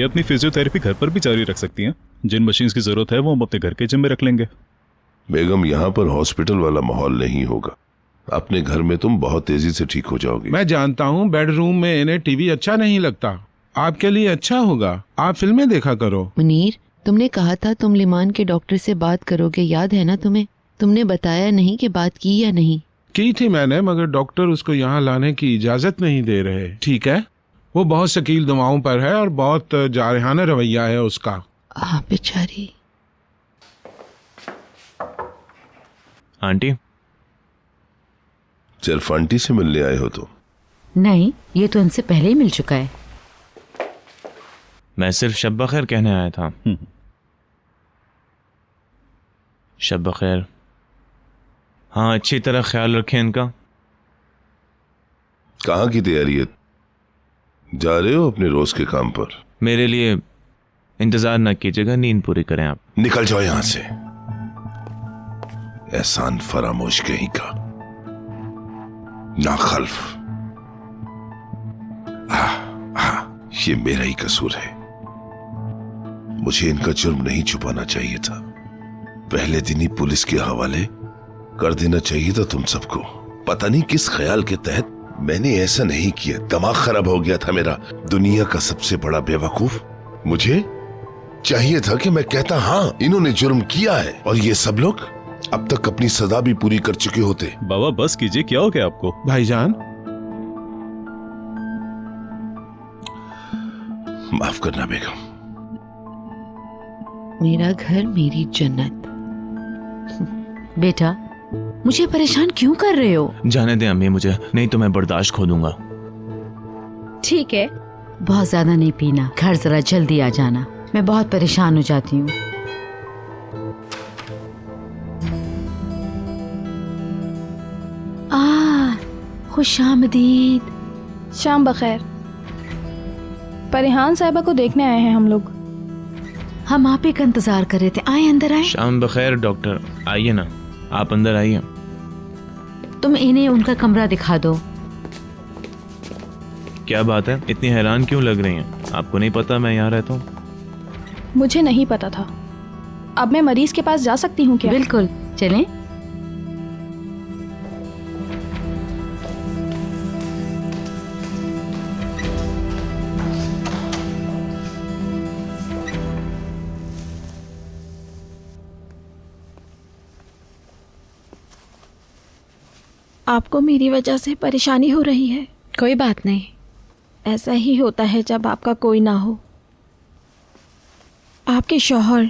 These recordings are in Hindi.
ये अपनी फिजियोथेरेपी घर पर भी जारी रख सकती हैं। जिन मशीन्स की जरूरत है वो हम अपने घर के जिम में रख लेंगे। बेगम, यहाँ पर हॉस्पिटल वाला माहौल नहीं होगा। अपने घर में तुम बहुत तेजी से ठीक हो जाओगी। मैं जानता हूँ बेडरूम में इन्हें टीवी अच्छा नहीं लगता, आपके लिए अच्छा होगा, आप फिल्में देखा करो। मुनीर, तुमने कहा था तुम लिमान के डॉक्टर से बात करोगे, याद है ना तुम्हें? तुमने बताया नहीं कि बात की या नहीं? की थी मैंने, मगर डॉक्टर उसको यहाँ लाने की इजाजत नहीं दे रहे। ठीक है, वो बहुत शकील दवाओं पर है और बहुत जारहाना रवैया है उसका। बेचारी। आंटी, सिर्फ आंटी से मिलने आए हो तो? नहीं, ये तो इनसे पहले ही मिल चुका है। मैं सिर्फ शब बखैर कहने आया था। शब बखैर। हाँ, अच्छी तरह ख्याल रखें इनका। कहाँ की तैयारी है? जा रहे हो अपने रोज के काम पर? मेरे लिए इंतजार न कीजिएगा, नींद पूरी करें आप। निकल जाओ यहां से, एहसान फरामोश कहीं का, नाखल्फ। ये मेरा ही कसूर है। मुझे इनका जुर्म नहीं छुपाना चाहिए था, पहले दिन ही पुलिस के हवाले कर देना चाहिए था तुम सबको। पता नहीं किस ख्याल के तहत मैंने ऐसा नहीं किया, दिमाग खराब हो गया था मेरा। दुनिया का सबसे बड़ा बेवकूफ मुझे चाहिए था कि मैं कहता हाँ इन्होंने जुर्म किया है, और ये सब लोग अब तक अपनी सजा भी पूरी कर चुके होते। बाबा बस कीजिए, क्या हो गया आपको? भाईजान, माफ करना बेगम। मेरा घर मेरी जन्नत। बेटा, मुझे परेशान क्यों कर रहे हो? जाने दें अम्मी मुझे, नहीं तो मैं बर्दाश्त खो दूंगा। ठीक है, बहुत ज्यादा नहीं पीना, घर जरा जल्दी आ जाना, मैं बहुत परेशान हो जाती हूँ। खुशामदीद। शाम बखैर। परिहान साहिबा को देखने आए हैं हम लोग। हम आप ही का इंतजार कर रहे थे, आए अंदर आए। शाम बखैर डॉक्टर, आइए ना, आप अंदर आइए। तुम इन्हें उनका कमरा दिखा दो। क्या बात है, इतनी हैरान क्यों लग रही हैं? आपको नहीं पता मैं यहाँ रहता हूँ? मुझे नहीं पता था। अब मैं मरीज के पास जा सकती हूँ क्या? बिल्कुल, चलें। आपको मेरी वजह से परेशानी हो रही है। कोई बात नहीं, ऐसा ही होता है जब आपका कोई ना हो। आपके शौहर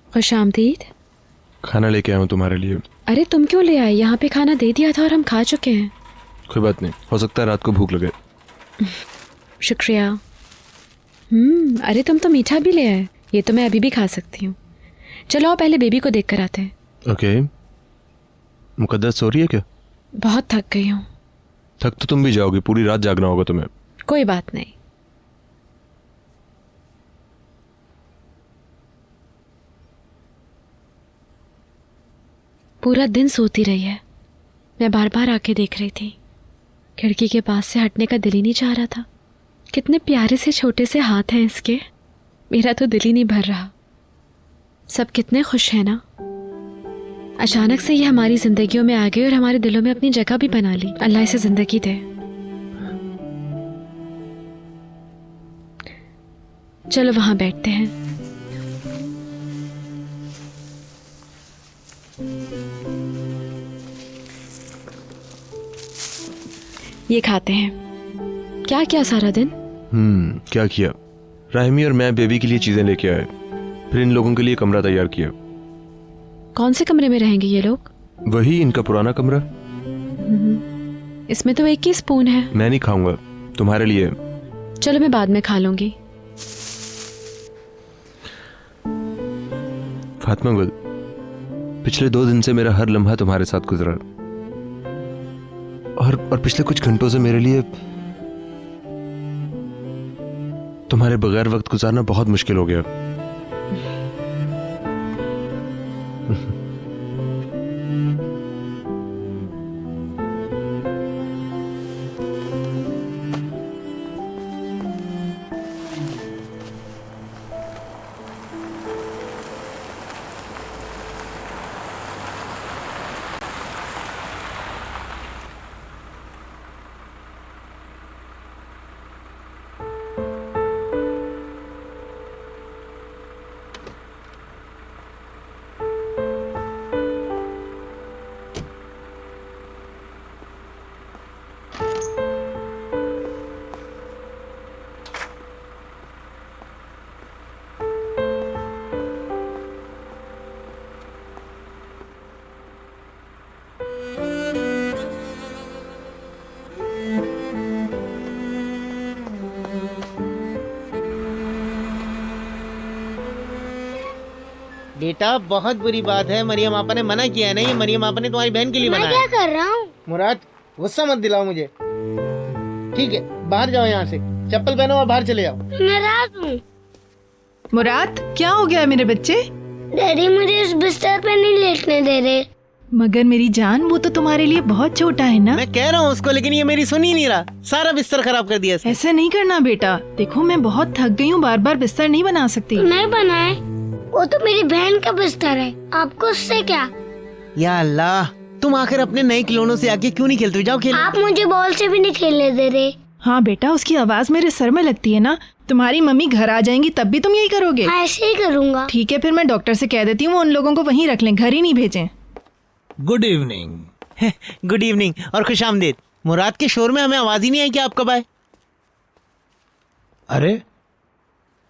खुशामदीद। खाना लेके आया हूँ तुम्हारे लिए। अरे तुम क्यों ले आए? यहाँ पे खाना दे दिया था और हम खा चुके हैं। कोई बात नहीं, हो सकता है रात को भूख लगे। शुक्रिया। अरे तुम तो मीठा भी ले आए, ये तो मैं अभी भी खा सकती हूँ। चलो आओ पहले बेबी को देख कर आते हैं। ओके। मुकद्दस सो रही है क्या? बहुत थक गई हूँ। थक तो तुम भी जाओगी, पूरी रात जागना होगा तुम्हें। कोई बात नहीं। पूरा दिन सोती रही है, मैं बार बार आके देख रही थी। खिड़की के पास से हटने का दिल ही नहीं चाह रहा था। कितने प्यारे से छोटे से हाथ हैं इसके, मेरा तो दिल ही नहीं भर रहा। सब कितने खुश हैं ना। अचानक से ये हमारी जिंदगियों में आ गई और हमारे दिलों में अपनी जगह भी बना ली। अल्लाह इसे जिंदगी दे। चलो वहां बैठते हैं। ये खाते हैं। क्या किया सारा दिन? क्या किया? राहिमी और मैं बेबी के लिए चीजें लेके आए, फिर इन लोगों के लिए कमरा तैयार किया। कौन से कमरे में रहेंगे ये लोग? वही इनका पुराना कमरा। इसमें तो एक ही स्पून है। मैं नहीं खाऊंगा, तुम्हारे लिए। चलो मैं बाद में खा लूंगी। फातिमा गुल, पिछले 2 दिन से मेरा हर लम्हा तुम्हारे साथ गुजरा, और पिछले कुछ घंटों से मेरे लिए तुम्हारे बगैर वक्त गुजारना बहुत मुश्किल हो गया। बेटा बहुत बुरी बात है, मरियम आपा ने मना किया है ना, ये मरियम आपा ने तुम्हारी बहन के लिए बनाया है। क्या कर रहा हूँ? मुराद गुस्सा मत दिलाओ मुझे, ठीक है? बाहर जाओ यहाँ से, चप्पल पहनो और बाहर चले जाओ। नाराज हूँ। मुराद क्या हो गया मेरे बच्चे? डैडी मुझे इस बिस्तर पे नहीं लेटने दे रहे। मगर मेरी जान, वो तो तुम्हारे लिए बहुत छोटा है ना। मैं कह रहा हूँ उसको, लेकिन ये मेरी सुन ही नहीं रहा, सारा बिस्तर खराब कर दिया इसने। ऐसा नहीं करना बेटा, देखो मैं बहुत थक गई हूँ, बार बार बिस्तर नहीं बना सकती। नहीं बनाए, वो तो मेरी बहन का बिस्तर है, आपको उससे क्या? या अल्लाह, तुम आखिर अपने नए खिलौनों से आके क्यों नहीं खेलते? जाओ खेलो। आप मुझे बॉल से भी नहीं खेलने दे रहे। हाँ बेटा, उसकी आवाज मेरे सर में लगती है ना, तुम्हारी मम्मी घर आ जाएंगी तब भी तुम यही करोगे? ऐसे ही करूँगा। ठीक है, फिर मैं डॉक्टर से कह देती हूँ वो उन लोगों को वहीं रख लें, घर ही नहीं भेजें। Good evening. गुड इवनिंग और खुशामदीद। मुराद के शोर में हमें आवाज ही नहीं आई कि आप कब आए। अरे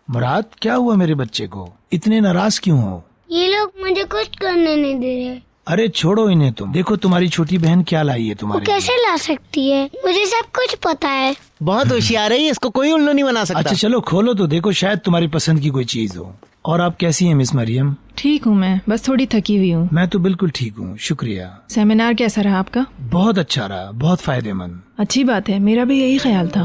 मुराद, क्या हुआ मेरे बच्चे को? इतने नाराज क्यों हो? ये लोग मुझे कुछ करने नहीं दे रहे। अरे छोड़ो इन्हें तुम, देखो तुम्हारी छोटी बहन क्या लाई है वो तुम्हारे कैसे ला सकती है? मुझे सब कुछ पता है। बहुत होशियार है, इसको कोई उल्लू नहीं बना सकता। अच्छा चलो खोलो तो देखो, शायद तुम्हारी पसंद की कोई चीज हो। और आप कैसी हैं मिस मरियम? ठीक हूँ मैं, बस थोड़ी थकी हुई हूँ। मैं तो बिल्कुल ठीक हूँ, शुक्रिया। सेमिनार कैसा रहा आपका? बहुत अच्छा रहा, बहुत फायदेमंद। अच्छी बात है, मेरा भी यही ख्याल था।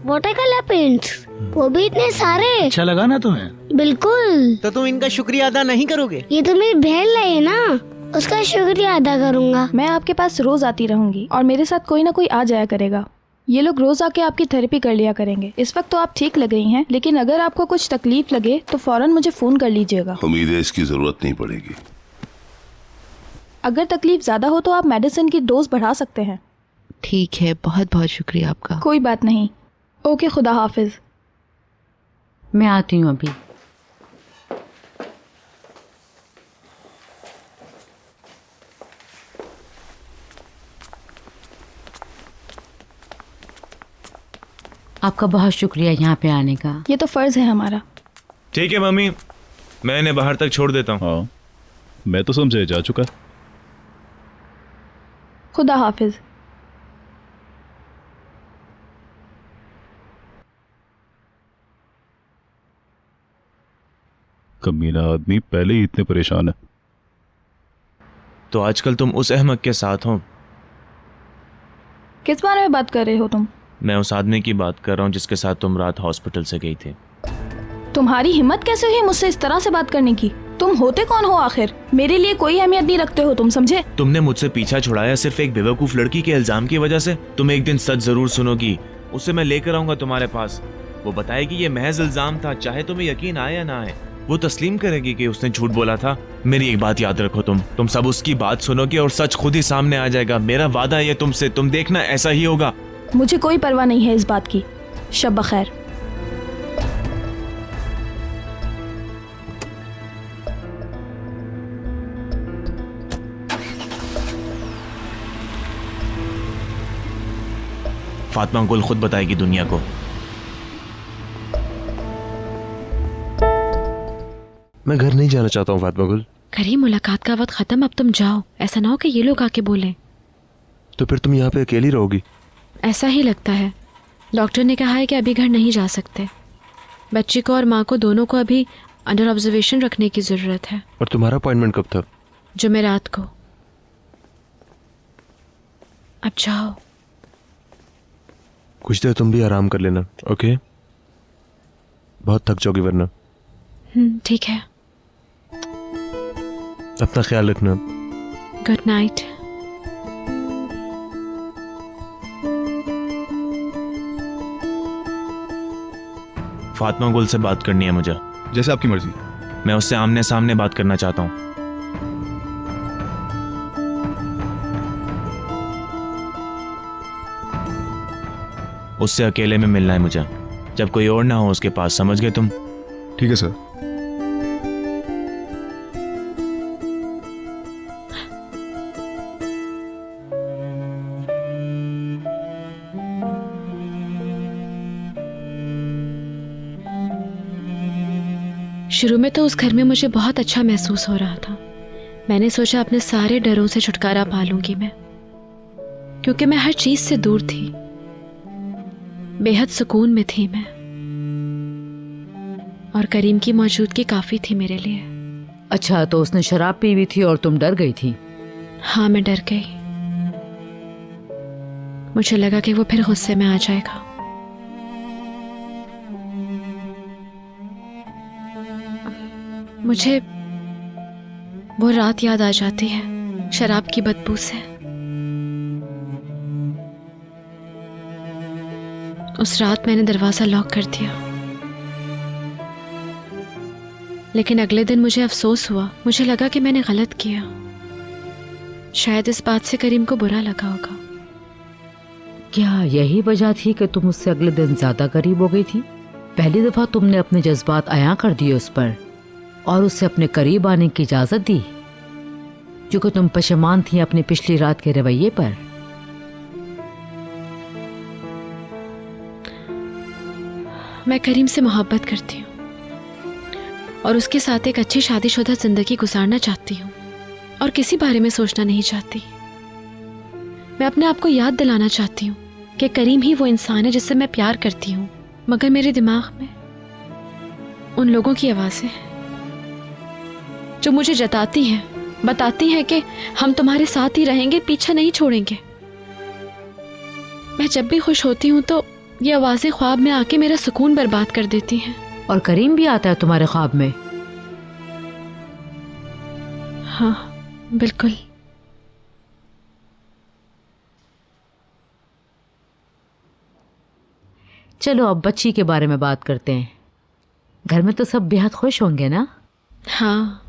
वाटर कलर पेंट्स, वो भी इतने सारे। अच्छा लगा ना तुम्हें? बिल्कुल। तो तुम इनका शुक्रिया अदा नहीं करोगे? ये तो मेरी बहन लाई है ना, उसका शुक्रिया अदा करूँगा। मैं आपके पास रोज आती रहूंगी और मेरे साथ कोई ना कोई आ जाया करेगा। ये लोग रोज आके आपकी थेरेपी कर लिया करेंगे। इस वक्त तो आप ठीक लग रही हैं, लेकिन अगर आपको कुछ तकलीफ लगे तो फौरन मुझे फोन कर लीजिएगा। उम्मीद है इसकी जरूरत नहीं पड़ेगी। अगर तकलीफ ज्यादा हो तो आप मेडिसिन की डोज बढ़ा सकते हैं। ठीक है, बहुत बहुत शुक्रिया आपका। कोई बात नहीं। ओके, खुदा हाफिज। मैं आती हूँ अभी। आपका बहुत शुक्रिया यहाँ पे आने का। ये तो फर्ज है हमारा। ठीक है मम्मी, मैं इन्हें बाहर तक छोड़ देता हूँ। हाँ, मैं तो समझे जा चुका। खुदा हाफिज। कमीना आदमी पहले ही इतने परेशान है। तो आजकल तुम उस अहमक के साथ हो? किस बारे में बात कर रहे हो तुम? मैं उस आदमी की बात कर रहा हूँ जिसके साथ तुम रात हॉस्पिटल से गई थी। तुम्हारी हिम्मत कैसे हुई मुझसे इस तरह से बात करने की? तुम होते कौन हो आखिर? मेरे लिए कोई अहमियत नहीं रखते हो तुम, समझे? तुमने मुझसे पीछा छुड़ाया सिर्फ एक बेवकूफ लड़की के इल्जाम की वजह से। तुम एक दिन सच जरूर सुनोगी, उसे मैं लेकर आऊंगा तुम्हारे पास। वो बताएगी ये महज इल्जाम था, चाहे तुम्हें यकीन आए या ना आए। वो तस्लीम करेगी कि उसने झूठ बोला था। मेरी एक बात याद रखो, तुम सब उसकी बात सुनोगे और सच खुद ही सामने आ जाएगा। मेरा वादा है तुमसे, तुम देखना ऐसा ही होगा। मुझे कोई परवाह नहीं है इस बात की। शब बखैर। फातिमा गुल खुद बताएगी दुनिया को। मैं घर नहीं जाना चाहता हूँ फातिमा गुल। करीम, मुलाकात का वक्त खत्म, अब तुम जाओ। ऐसा ना हो कि ये लोग आके बोलें। तो फिर तुम यहाँ पे अकेली रहोगी? ऐसा ही लगता है। डॉक्टर ने कहा है कि अभी घर नहीं जा सकते। बच्ची को और माँ को दोनों को अभी अंडर ऑब्जर्वेशन रखने की ज़रूरत है। और तुम्हारा अपॉइंटमेंट कब था? जुमेरात को। अब जाओ। कुछ देर तुम भी आराम कर लेना, ओके? बहुत थक जाओगी वरना। ठीक है। अपना ख्याल रखना। Good night. फातिमा गुल से बात करनी है मुझे। जैसे आपकी मर्जी। मैं उससे आमने सामने बात करना चाहता हूँ। उससे अकेले में मिलना है मुझे, जब कोई और ना हो उसके पास। समझ गए तुम? ठीक है सर। शुरू में तो उस घर में मुझे बहुत अच्छा महसूस हो रहा था। मैंने सोचा अपने सारे डरों से छुटकारा पा लूंगी मैं, क्योंकि मैं हर चीज से दूर थी। बेहद सुकून में थी मैं, और करीम की मौजूदगी काफी थी मेरे लिए। अच्छा, तो उसने शराब पी हुई थी और तुम डर गई थी? हाँ, मैं डर गई। मुझे लगा कि वो फिर गुस्से में आ जाएगा। मुझे वो रात याद आ जाती है, शराब की बदबू से। उस रात मैंने दरवाजा लॉक कर दिया, लेकिन अगले दिन मुझे अफसोस हुआ। मुझे लगा कि मैंने गलत किया। शायद इस बात से करीम को बुरा लगा होगा। क्या यही वजह थी कि तुम उससे अगले दिन ज्यादा करीब हो गई थी? पहली दफा तुमने अपने जज्बात अयां कर दिए उस पर और उससे अपने करीब आने की इजाजत दी, क्योंकि तुम पशेमान थी अपनी पिछली रात के रवैये पर। मैं करीम से मोहब्बत करती हूँ और उसके साथ एक अच्छी शादीशुदा जिंदगी गुजारना चाहती हूँ और किसी बारे में सोचना नहीं चाहती। मैं अपने आप को याद दिलाना चाहती हूँ कि करीम ही वो इंसान है जिससे मैं प्यार करती हूँ, मगर मेरे दिमाग में उन लोगों की आवाज़ें हैं जो मुझे जताती हैं, बताती हैं कि हम तुम्हारे साथ ही रहेंगे, पीछा नहीं छोड़ेंगे। मैं जब भी खुश होती हूँ तो ये आवाज़ें ख्वाब में आके मेरा सुकून बर्बाद कर देती हैं। और करीम भी आता है तुम्हारे ख्वाब में? हाँ, बिल्कुल। चलो अब बच्ची के बारे में बात करते हैं। घर में तो सब बेहद खुश होंगे ना? हाँ,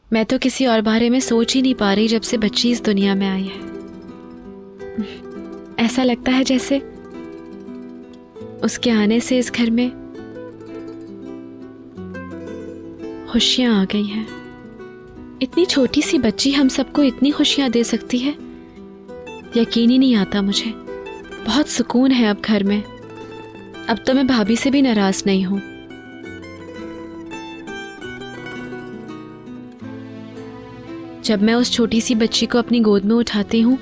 मैं तो किसी और बारे में सोच ही नहीं पा रही जब से बच्ची इस दुनिया में आई है। ऐसा लगता है जैसे उसके आने से इस घर में खुशियां आ गई हैं। इतनी छोटी सी बच्ची हम सबको इतनी खुशियां दे सकती है, यकीन ही नहीं आता मुझे। बहुत सुकून है अब घर में। अब तो मैं भाभी से भी नाराज नहीं हूं। जब मैं उस छोटी सी बच्ची को अपनी गोद में उठाती हूँ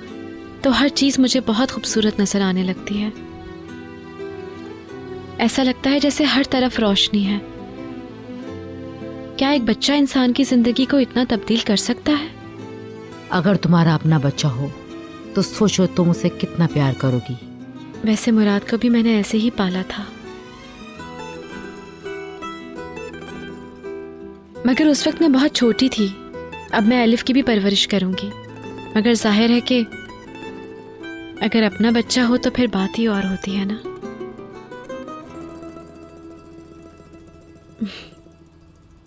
तो हर चीज मुझे बहुत खूबसूरत नजर आने लगती है। ऐसा लगता है जैसे हर तरफ रोशनी है। क्या एक बच्चा इंसान की जिंदगी को इतना तब्दील कर सकता है? अगर तुम्हारा अपना बच्चा हो तो सोचो तुम उसे कितना प्यार करोगी। वैसे मुराद को भी मैंने ऐसे ही पाला था, मगर उस वक्त मैं बहुत छोटी थी। अब मैं अलिफ की भी परवरिश करूंगी, मगर जाहिर है कि अगर अपना बच्चा हो तो फिर बात ही और होती है ना।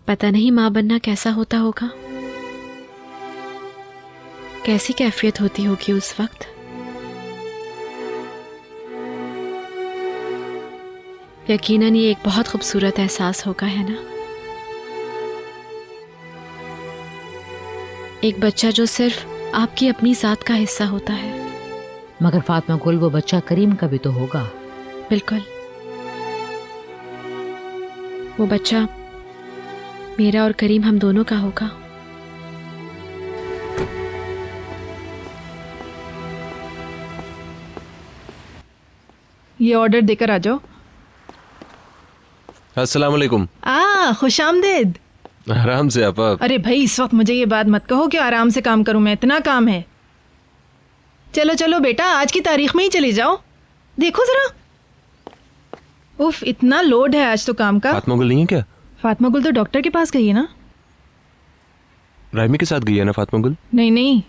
पता नहीं माँ बनना कैसा होता होगा, कैसी कैफियत होती होगी उस वक्त। यकीनन ये एक बहुत खूबसूरत एहसास होगा, है ना? एक बच्चा जो सिर्फ आपकी अपनी जात का हिस्सा होता है। मगर फातिमा गुल, वो बच्चा करीम का भी तो होगा। बिल्कुल, वो बच्चा मेरा और करीम हम दोनों का होगा। ये ऑर्डर देकर आ जाओ। अस्सलाम वालेकुम। खुशामदीद। आराम से आप। अरे भाई, इस वक्त मुझे ये बात मत कहो कि आराम से काम करूं मैं, इतना काम है। चलो चलो बेटा, आज की तारीख में ही चले जाओ। देखो जरा, उफ, इतना लोड है आज तो काम का। फातिमा गुल नहीं है क्या? फातिमा गुल तो डॉक्टर के पास गई है ना। राहिमी के साथ गई है ना फातिमा गुल? नहीं नहीं,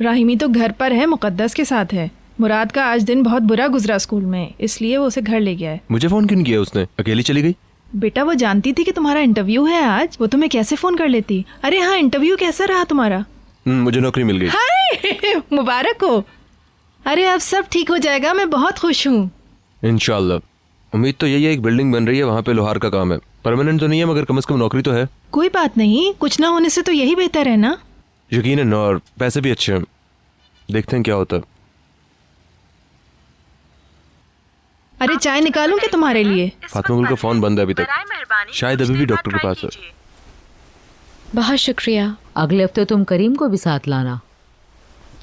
राहिमी तो घर पर है, मुकद्दस के साथ है। मुराद का आज दिन बहुत बुरा गुजरा स्कूल में, इसलिए वो उसे घर ले गया है। मुझे फोन क्यों नहीं किया उसने? अकेली चली गई? बेटा वो जानती थी कि तुम्हारा इंटरव्यू है आज, वो तुम्हें कैसे फोन कर लेती। अरे हाँ, इंटरव्यू कैसा रहा तुम्हारा? मुझे नौकरी मिल गई। हाय मुबारक हो। अरे अब सब ठीक हो जाएगा, मैं बहुत खुश हूँ। इंशाल्लाह। उम्मीद तो यही है, एक बिल्डिंग बन रही है, वहाँ पे लोहार का काम है। परमानेंट तो नहीं है, मगर कम से कम नौकरी तो है। कोई बात नहीं, कुछ ना होने से तो यही बेहतर है ना। यकीनन, और पैसे भी अच्छे हैं। देखते हैं क्या होता है। अरे चाय निकालूं क्या तुम्हारे लिए? फातिमा गुल का फोन बंद है अभी तक, शायद अभी भी डॉक्टर के पास है। बहुत शुक्रिया। अगले हफ्ते तुम करीम को भी साथ लाना।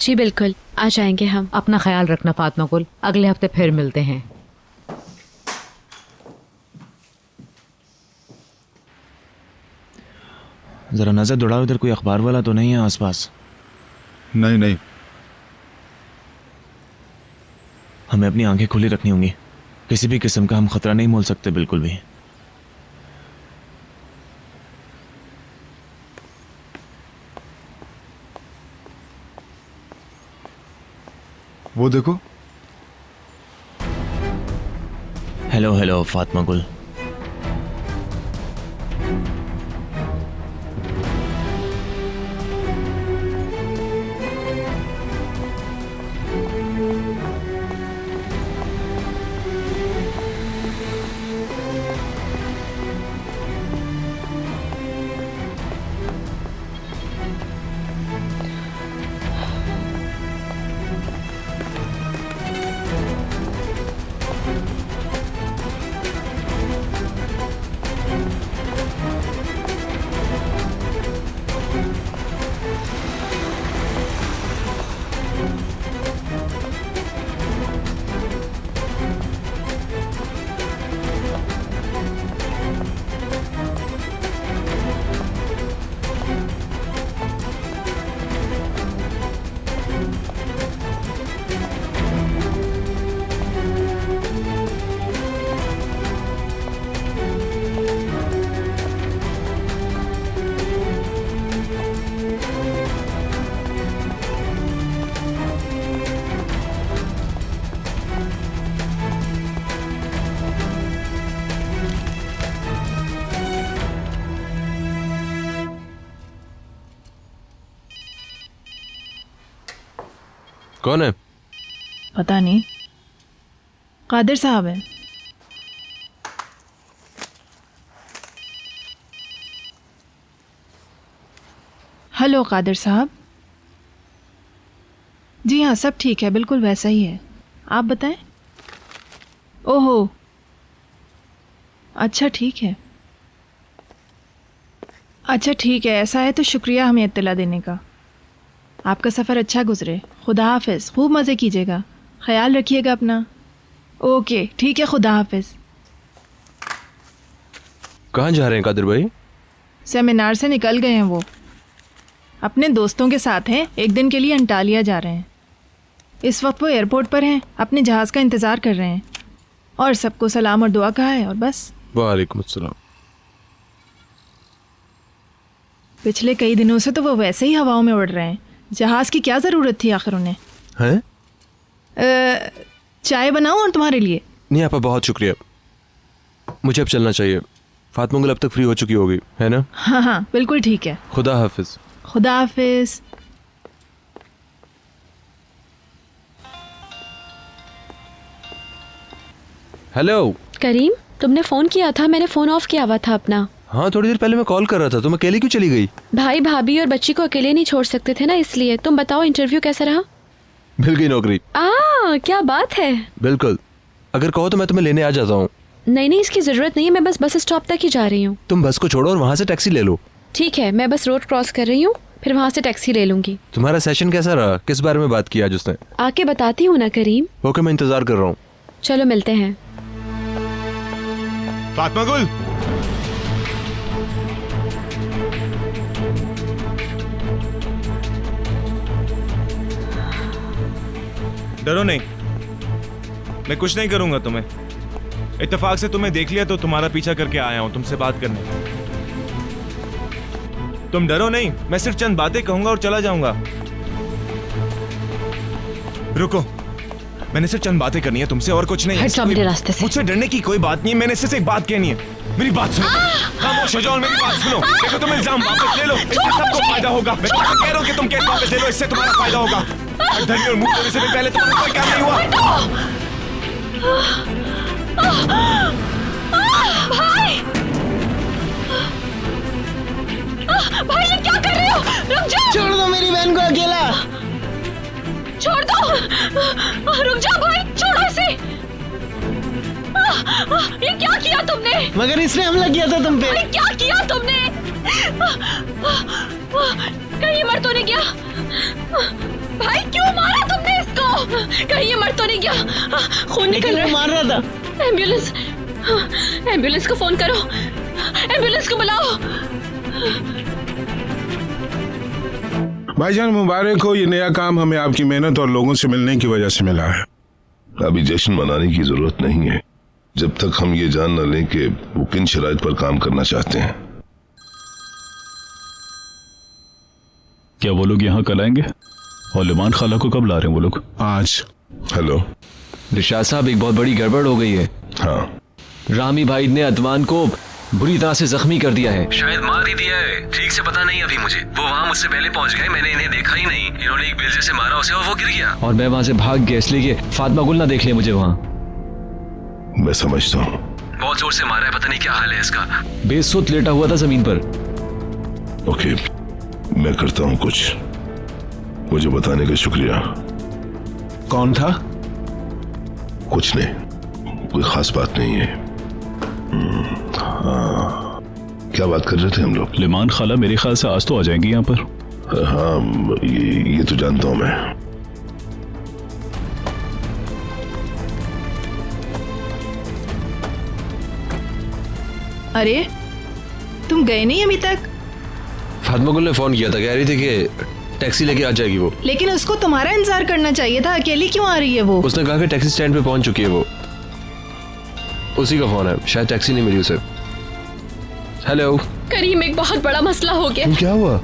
जी बिल्कुल, आ जाएंगे हम। अपना ख्याल रखना फातिमा गुल, अगले हफ्ते फिर मिलते हैं। जरा नजर दौड़ाओ, इधर कोई अखबार वाला तो नहीं है आसपास? नहीं नहीं, हमें अपनी आंखें खुली रखनी होंगी, किसी भी किस्म का हम खतरा नहीं मोल सकते बिल्कुल भी। वो देखो। हेलो हेलो फातिमा गुल। कौन है? पता नहीं, कादिर साहब है। हेलो कादिर साहब। जी हाँ, सब ठीक है, बिल्कुल वैसा ही है। आप बताएं। ओहो, अच्छा ठीक है। अच्छा ठीक है, ऐसा है तो शुक्रिया हमें इत्तला देने का। आपका सफ़र अच्छा गुजरे। खुदा हाफिज़, खूब मज़े कीजिएगा, ख्याल रखिएगा अपना। ओके ठीक है, खुदा हाफिज़। कहाँ जा रहे हैं कादिर भाई? सेमिनार से निकल गए हैं वो, अपने दोस्तों के साथ हैं, एक दिन के लिए अंटालिया जा रहे हैं। इस वक्त वो एयरपोर्ट पर हैं, अपने जहाज़ का इंतज़ार कर रहे हैं। और सबको सलाम और दुआ कहा है और बस। वालेकुम अस्सलाम। पिछले कई दिनों से तो वो वैसे ही हवाओं में उड़ रहे हैं। जहाज़ की क्या ज़रूरत थी आखिर उन्हें? हैं? चाय बनाऊं और तुम्हारे लिए? नहीं आपा, बहुत शुक्रिया, मुझे अब चलना चाहिए। फातिमा गुल अब तक फ्री हो चुकी होगी, है ना? हाँ हाँ बिल्कुल ठीक है। खुदा हाफिज। खुदा हाफिज। हेलो करीम, तुमने फ़ोन किया था, मैंने फ़ोन ऑफ किया हुआ था अपना। हाँ, थोड़ी देर पहले मैं कॉल कर रहा था, तुम अकेले क्यों चली गई? भाई भाभी और बच्ची को अकेले नहीं छोड़ सकते थे ना, इसलिए। तुम बताओ, इंटरव्यू कैसा रहा? मिल गई नौकरी। क्या बात है। बिल्कुल, अगर कहो तो मैं तुम्हें लेने आ जाता हूँ। नहीं, इसकी ज़रूरत नहीं है, मैं बस स्टॉप तक ही जा रही हूँ। तुम बस को छोड़ो और वहाँ से टैक्सी ले लो। ठीक है, मैं बस रोड क्रॉस कर रही हूँ, फिर वहाँ से टैक्सी ले लूंगी। तुम्हारा सेशन कैसा रहा? किस बारे में बात की आज उसने? आके बताती हूँ ना करीम। ओके, मैं इंतजार कर रहा हूँ। चलो मिलते हैं। फातिमा गुल, डरो नहीं, मैं कुछ नहीं करूंगा तुम्हें। इत्तेफाक से तुम्हें देख लिया तो तुम्हारा पीछा करके आया हूं तुमसे बात करने। तुम डरो नहीं, मैं सिर्फ चंद बातें कहूंगा और चला जाऊंगा। रुको, मैंने सिर्फ चंद बातें करनी है तुमसे और कुछ नहीं। हट जाओ मेरे रास्ते से। मुझसे डरने की कोई बात नहीं है, मैंने सिर्फ एक बात कहनी है। मेरी बात सुनो, खामोश हो जाओ और मेरी बात सुनो। देखो, तुम इल्जाम वापस ले लो, इससे सबको फायदा होगा। मैं तुमसे कह रहा हूँ कि तुम केस वापस ले लो, इससे तुम्हारा फायदा होगा। धरने और मुंह धोने से भी पहले तुम्हारा कोई काम नहीं हुआ। भाई, भाई ये क्या कर रहे हो? रुक जाओ। छोड़ दो मेरी बहन को अकेला। छोड़ दो, रुक जाओ भाई, छोड़ो इसे। ये क्या किया तुमने? मगर इसने हमला किया था तुम पे। क्या किया तुमने? कहीं मर तो नहीं गया? भाई क्यों मारा तुमने इसको? कहीं ये मर तो नहीं गया? खून निकल रहा है। मार रहा था। एम्बुलेंस, एम्बुलेंस को फोन करो, एम्बुलेंस को बुलाओ। भाईजान मुबारक हो, ये नया काम हमें आपकी मेहनत और लोगों से मिलने की वजह से मिला है। अभी जश्न मनाने की जरूरत नहीं है जब तक हम ये जान न लें कि वो किन शराइत पर काम करना चाहते हैं। क्या वो लोग यहाँ कल आएंगे? और लिमान खाला को कब ला रहे हैं वो लोग? आज। हेलो रिशाद साहब, एक बहुत बड़ी गड़बड़ हो गई है। हाँ, रामी भाई ने अदवान को बुरी तरह से जख्मी कर दिया है। शायद मार ही दिया है, ठीक से पता नहीं अभी मुझे। वो वहाँ मुझसे पहले पहुँच गए, मैंने इन्हें देखा ही नहीं। इन्होंने एक बेलचे से मारा उसे और वो गिर गया। और मैं वहाँ से भाग गया इसलिए कि फातिमा गुल ना देख ले मुझे वहाँ। मैं समझता हूँ। बहुत जोर से मारा है, पता नहीं क्या हाल है इसका। बेसुध लेटा हुआ था जमीन पर। ओके, मैं करता हूँ कुछ। मुझे बताने का शुक्रिया। कौन था? कुछ नहीं, कोई खास बात नहीं है। हाँ, क्या बात कर रहे थे हम लोग? लिमान खाला मेरे ख्याल से आज तो आ जाएंगी यहाँ पर। हाँ, ये तो जानता हूँ मैं। अरे तुम गए नहीं अभी तक? फातिमा गुल ने फोन किया था, कह रही थी कि टैक्सी लेके आ जाएगी वो। लेकिन उसको तुम्हारा इंतजार करना चाहिए था, अकेली क्यों आ रही है वो? उसने कहा कि टैक्सी स्टैंड पे पहुंच चुकी है वो। उसी का फोन है, शायद टैक्सी नहीं मिली उसे। हेलो करीम, एक बहुत बड़ा मसला हो गया। क्या हुआ?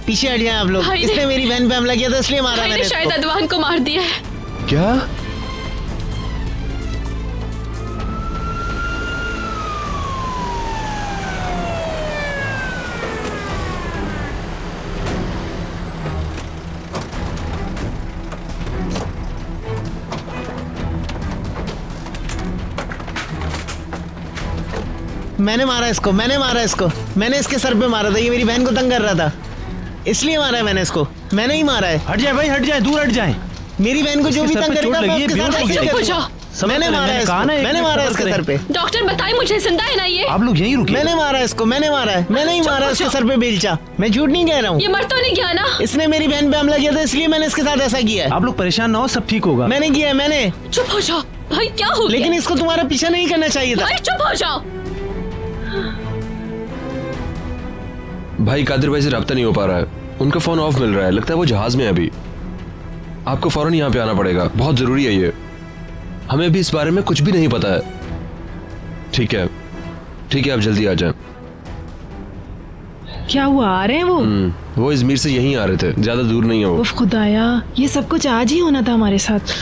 पीछे हट जाए आप लोग। इसने मेरी बहन पे हमला किया था, इसलिए मारा मैंने। शायद अदवान को मार दिया है। क्या? मैंने मारा इसको, मैंने मारा इसको। मैंने इसके सर पे मारा था, ये मेरी बहन को तंग कर रहा था, इसलिए मारा है मैंने इसको। मैंने ही मारा है। हट जाए भाई, हट जाए, दूर हट जाए। मेरी बहन को जो भी तंग करेगा मैं उसके साथ ऐसे ही करूंगा। मैंने मारा है इसको, मैंने मारा है इसके सर पे। डॉक्टर बताए मुझे, जिंदा है ना ये? आप लोग यहीं रुकिए। मैंने मारा है इसको, मैंने मारा है। मैंने ही मारा है इसके सर पे बेलचा। मैं झूठ नहीं कह रहा हूँ। ये मर तो नहीं गया ना? इसने मेरी बहन पे हमला किया था, इसलिए मैंने इसके साथ ऐसा किया है। आप लोग परेशान ना हो, सब ठीक होगा। मैंने किया है, मैंने। चुप हो जाओ भाई, क्या हो गया? लेकिन इसको तुम्हारा पीछा नहीं करना चाहिए था। भाई चुप हो जाओ। भाई कादिर भाई से रब्ता नहीं हो पा रहा है, उनका फोन ऑफ मिल रहा है, लगता है वो जहाज में है अभी। आपको फौरन यहाँ पे आना पड़ेगा, बहुत जरूरी है ये। हमें भी इस बारे में कुछ भी नहीं पता है। ठीक है, ठीक है, आप जल्दी आ जाएं। क्या हुआ, आ रहे हैं वो? वो इजमीर से यहीं आ रहे थे, ज्यादा दूर नहीं है वो। उफ खुदाया, ये सब कुछ आज ही होना था हमारे साथ।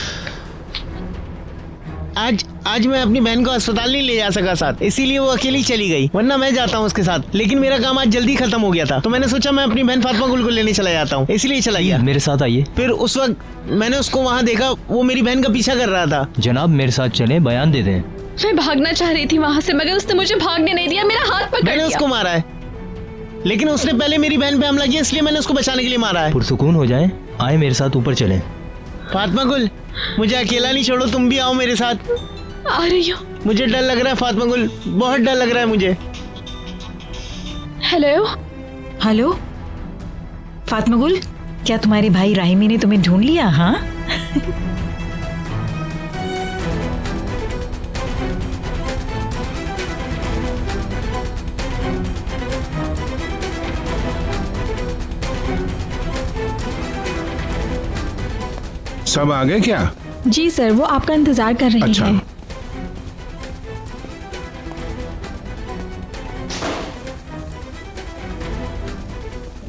आज मैं अपनी बहन को अस्पताल नहीं ले जा सका साथ, इसीलिए वो अकेली चली गई, वरना मैं जाता हूँ उसके साथ। लेकिन मेरा काम आज जल्दी खत्म हो गया था, तो मैंने सोचा मैं अपनी बहन फातिमा गुल को लेने चला जाता हूँ, इसलिए चला गया। मेरे साथ आइए। फिर उस वक्त मैंने उसको वहाँ देखा, वो मेरी बहन का पीछा कर रहा था। जनाब मेरे साथ चले, बयान दे दें। मैं भागना चाह रही थी वहाँ से, मगर उसने मुझे भागने नहीं दिया, मेरा हाथ पकड़ लिया। मैंने उसको मारा है, लेकिन उसने पहले मेरी बहन पे हमला किया, इसलिए मैंने उसको बचाने के लिए मारा है। पुरसुकून हो जाए, आए मेरे साथ ऊपर चलें। फातिमा गुल, मुझे अकेला नहीं छोड़ो, तुम भी आओ मेरे साथ। आ रही हो। मुझे डर लग रहा है फातिमा गुल, बहुत डर लग रहा है मुझे। हेलो हेलो फातिमा गुल, क्या तुम्हारे भाई राहिमी ने तुम्हें ढूंढ लिया? हाँ सब आ गए क्या? जी सर, वो आपका इंतजार कर रही अच्छा। है।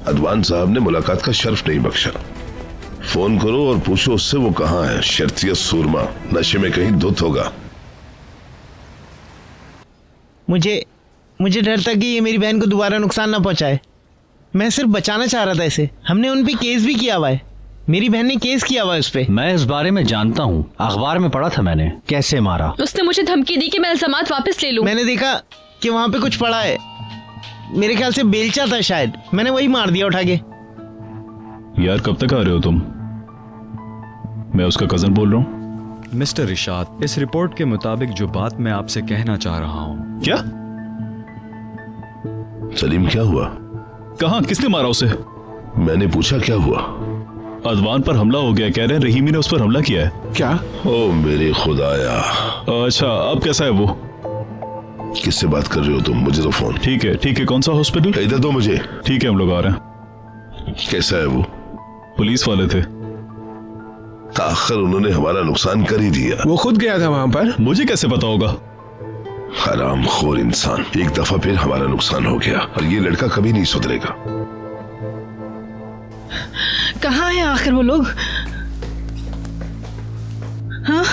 अदवान साहब ने मुलाकात का शर्फ नहीं बख्शा। फोन करो और पूछो उससे वो कहाँ है। शर्तिया सूरमा नशे में कहीं धुत होगा। मुझे डर था कि ये मेरी बहन को दोबारा नुकसान ना पहुंचाए। मैं सिर्फ बचाना चाह रहा था इसे। हमने उन पे केस भी किया हुआ है, मेरी बहन ने केस किया हुआ है उस पे। मैं इस बारे में जानता हूँ, अखबार में पढ़ा था मैंने कैसे मारा। उसने मुझे धमकी दी कि मैं इल्जामात वापस ले लूं। मैंने देखा कि वहाँ पे कुछ पड़ा है, मेरे ख्याल से बेलचा था शायद, मैंने वही मार दिया उठा के। यार कब तक आ रहे हो तुम? मैं उसका कजन बोल रहा हूँ। मिस्टर इरशाद, इस रिपोर्ट के मुताबिक जो बात मैं आपसे कहना चाह रहा हूँ। क्या? सलीम क्या हुआ? कहाँ, किसने मारा उसे? मैंने पूछा क्या हुआ। अदवान पर हमला हो गया, कह रहे हैं रहीमी ने उस पर हमला किया है। क्या? ओ मेरे खुदाया। अच्छा, अब कैसा है वो? किससे बात कर रहे हो तुम? मुझे तो फोन। ठीक है, कौन सा हॉस्पिटल? इधर दो मुझे। ठीक है, हम लोग आ रहे हैं। कैसा है वो? पुलिस वाले थे। आखिर उन्होंने हमारा नुकसान कर ही दिया। वो खुद गया था वहां पर। मुझे कैसे पता होगा? हरामखोर इंसान, एक दफा फिर हमारा नुकसान हो गया और ये लड़का कभी नहीं सुधरेगा। कहाँ है आखिर वो लोग? हाँ?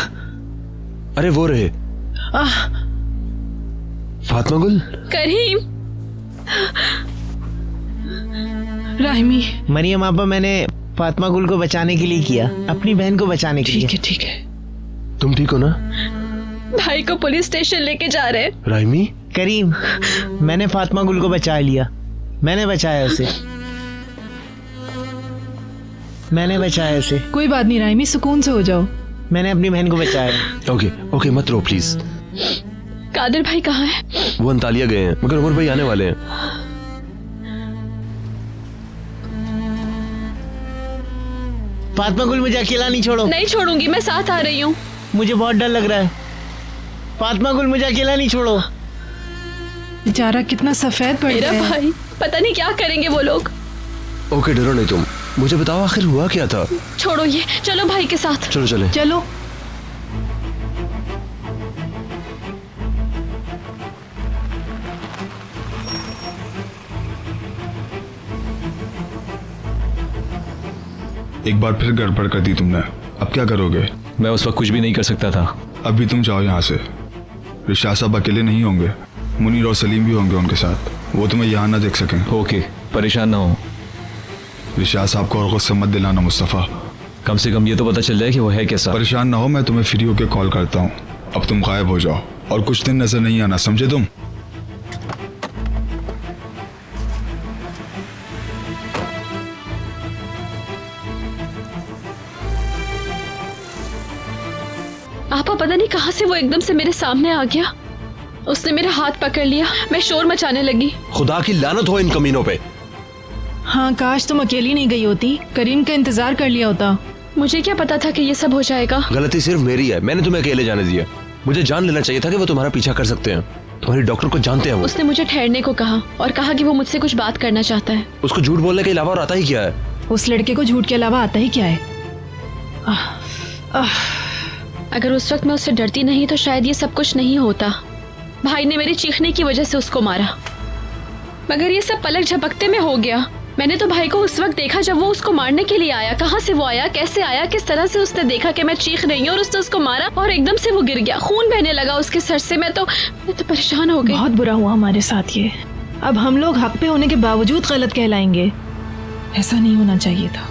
अरे वो रहे। फातिमा गुल। करीम। राहिमी। मरियम आपा, मैंने फातिमा गुल को बचाने के लिए किया, अपनी बहन को बचाने के लिए। ठीक है। तुम ठीक हो ना? भाई को पुलिस स्टेशन लेके जा रहे हैं। राहिमी। करीम, मैंने फातिमा गुल को बचा लिया। मैंने बचाया उसे। कोई बात नहीं राहिमी, सुकून से हो जाओ। मैंने अपनी बहन को बचाया। ओके मत रो प्लीज। कादिर भाई कहाँ है? वो अंतालिया गए हैं, मगर उमर भाई आने वाले हैं। फातिमा गुल, मुझे अकेला नहीं छोड़ो। नहीं छोड़ूंगी, मैं साथ आ रही हूँ। मुझे बहुत डर लग रहा है। फातिमा गुल, मुझे अकेला नहीं छोड़ो। बेचारा कितना सफेद पड़ मेरा गया है। भाई, पता नहीं क्या करेंगे वो लोग। ओके डरो नहीं तुम। मुझे बताओ आखिर हुआ क्या था? छोड़ो ये, चलो भाई के साथ। चलो चले। चलो। एक बार फिर गड़बड़ कर दी तुमने, अब क्या करोगे? मैं उस वक्त कुछ भी नहीं कर सकता था। अभी तुम जाओ यहाँ से। रिशाद साहब अकेले नहीं होंगे, मुनीर और सलीम भी होंगे उनके साथ। वो तुम्हें यहाँ ना देख सकें। ओके, परेशान ना हो। रिशाद साहब को और गुस्सा मत दिलाना मुस्तफ़ा। कम से कम ये तो पता चल जाए कि वो है कैसा। परेशान ना हो, मैं तुम्हें फ्री होके कॉल करता हूँ। अब तुम गायब हो जाओ और कुछ दिन नजर नहीं आना, समझे तुम? आपा पता नहीं कहाँ से वो एकदम से मेरे सामने आ गया। उसने मेरा हाथ पकड़ लिया, मैं शोर मचाने लगी। खुदा की लानत हो इन कमीनों पे। हाँ, काश तुम अकेली नहीं गई होती, करीम का इंतजार कर लिया होता। मुझे क्या पता था कि ये सब हो जाएगा। गलती सिर्फ मेरी है, मैंने तुम्हें अकेले जाने दिया। मुझे जान लेना चाहिए था कि वो तुम्हारा पीछा कर सकते हैं। तुम्हारी डॉक्टर को जानते हैं वो। उसने मुझे ठहरने को कहा और कहा कि वो मुझसे कुछ बात करना चाहता है। उसको झूठ बोलने के अलावा और आता ही क्या है? उस लड़के को झूठ के अलावा आता ही क्या है? अगर उस वक्त मैं उससे डरती नहीं तो शायद ये सब कुछ नहीं होता। भाई ने मेरे चीखने की वजह से उसको मारा, मगर ये सब पलक झपकते में हो गया। मैंने तो भाई को उस वक्त देखा जब वो उसको मारने के लिए आया। कहाँ से वो आया, कैसे आया, किस तरह से उसने देखा कि मैं चीख रही हूँ और उसने उसको मारा और एकदम से वो गिर गया। खून बहने लगा उसके सर से। मैं तो परेशान हो गई। बहुत बुरा हुआ हमारे साथ ये। अब हम लोग हक पे होने के बावजूद गलत कहलाएंगे। ऐसा नहीं होना चाहिए था।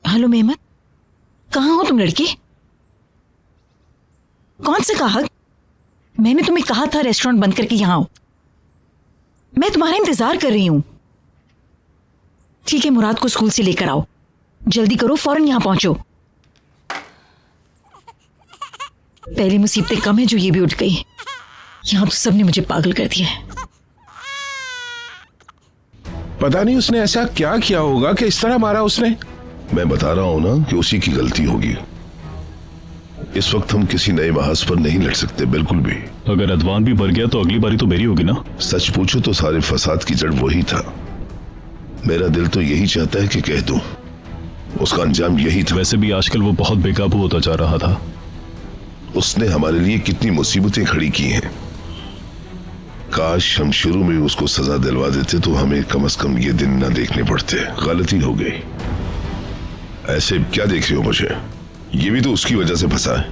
हेलो मेहमत, कहाँ हो तुम लड़की? कौन से कहा? मैंने तुम्हें कहा था रेस्टोरेंट बंद करके यहाँ आओ। मैं तुम्हारा इंतजार कर रही हूं। ठीक है, मुराद को स्कूल से लेकर आओ। जल्दी करो, फौरन यहाँ पहुंचो। पहली मुसीबतें कम है जो ये भी उठ गई। यहाँ तो सबने मुझे पागल कर दिया है। पता नहीं उसने ऐसा क्या किया होगा कि इस तरह मारा उसने। मैं बता रहा हूं ना कि उसी की गलती होगी। इस वक्त हम किसी नए महाज पर नहीं लड़ सकते, बिल्कुल भी। अगर अदवान भी मर गया तो अगली बारी तो मेरी होगी ना। सच पूछो तो सारे फसाद की जड़ वही था। मेरा दिल तो यही चाहता है कि कह दूं, उसका अंजाम यही था। वैसे भी आजकल वो बहुत बेकाबू होता जा रहा था। उसने हमारे लिए कितनी मुसीबतें खड़ी की हैं। काश हम शुरू में उसको सजा दिलवा देते तो हमें कम से कम ये दिन ना देखने पड़ते। गलती हो गई। ऐसे क्या देख रहे हो मुझे? ये भी तो उसकी वजह से फंसा है।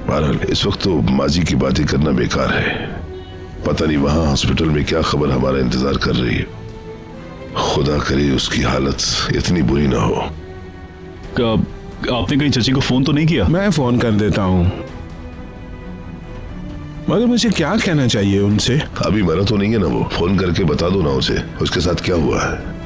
बहरहाल इस वक्त तो माजी की बातें करना बेकार है। पता नहीं वहां हॉस्पिटल में क्या खबर हमारा इंतजार कर रही है। खुदा करे उसकी हालत इतनी बुरी ना हो। आपने कहीं चाची को फोन तो नहीं किया? मैं फोन कर देता हूँ, मगर मुझे क्या कहना चाहिए उनसे? अभी मरा तो नहीं है ना वो। फोन करके बता दो ना उसे उसके साथ क्या हुआ है।